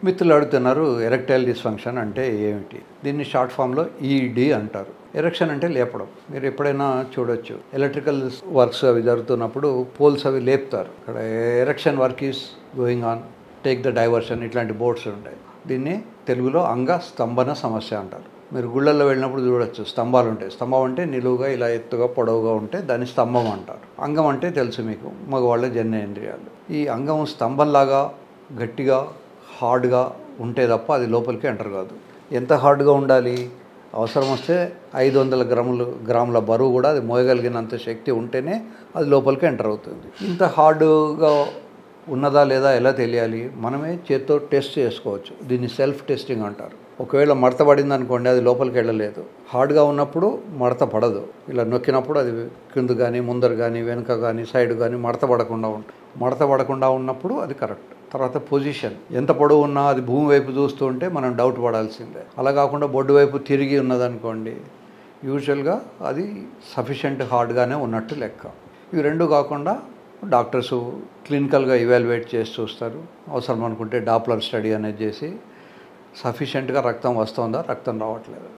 మిత్రులు అడుగుతున్నారు erectile dysfunction అంటే ఏమిటి? దీన్ని షార్ట్ ఫామ్లో ఈడి అంటారు. ఎరెక్షన్ అంటే లేపడం. మీరు ఎప్పుడైనా చూడొచ్చు, ఎలక్ట్రికల్ వర్క్స్ అవి జరుగుతున్నప్పుడు పోల్స్ అవి లేపుతారు. ఇక్కడ erection work is going on, take the diversion, ఇట్లాంటి బోర్డ్స్ ఉంటాయి. దీన్ని తెలుగులో అంగ స్తంభన సమస్య అంటారు. మీరు గుళ్ళల్లో వెళ్ళినప్పుడు చూడొచ్చు, స్తంభాలు ఉంటాయి. స్తంభం అంటే నిలువుగా ఇలా ఎత్తుగా పొడవుగా ఉంటే దాన్ని స్తంభం అంటారు. అంగం అంటే తెలుసు మీకు, మగవాళ్ళ జననేంద్రియాలు. ఈ అంగం స్తంభంలాగా గట్టిగా హార్డ్గా ఉంటే తప్ప అది లోపలికి ఎంటర్ కాదు. ఎంత హార్డ్గా ఉండాలి? అవసరం వస్తే 500 గ్రాముల బరువు కూడా అది మోయగలిగినంత శక్తి ఉంటేనే అది లోపలికి ఎంటర్ అవుతుంది. ఇంత హార్డ్గా ఉన్నదా లేదా ఎలా తెలియాలి? మనమే చేత్తో టెస్ట్ చేసుకోవచ్చు. దీన్ని సెల్ఫ్ టెస్టింగ్ అంటారు. ఒకవేళ మడత పడింది అనుకోండి, అది లోపలికి వెళ్ళలేదు. హార్డ్గా ఉన్నప్పుడు మడత పడదు. ఇలా నొక్కినప్పుడు అది కింద కానీ ముందర కానీ వెనుక కానీ సైడ్ కానీ మడత పడకుండా ఉంటుంది. మడత పడకుండా ఉన్నప్పుడు అది కరెక్ట్. తర్వాత పొజిషన్, ఎంత పొడవు ఉన్నా అది భూమి వైపు చూస్తూ ఉంటే మనం డౌట్ పడాల్సిందే. అలా కాకుండా బొడ్డు వైపు తిరిగి ఉన్నదనుకోండి, యూజువల్గా అది సఫిషియెంట్ హార్డ్గానే ఉన్నట్టు లెక్క. ఇవి రెండు కాకుండా డాక్టర్స్ క్లినికల్గా ఇవాల్యుయేట్ చేసి చూస్తారు. అవసరం అనుకుంటే డాప్లర్ స్టడీ అనేది చేసి సఫిషియెంట్గా రక్తం వస్తుందా, రక్తం రావట్లేదు.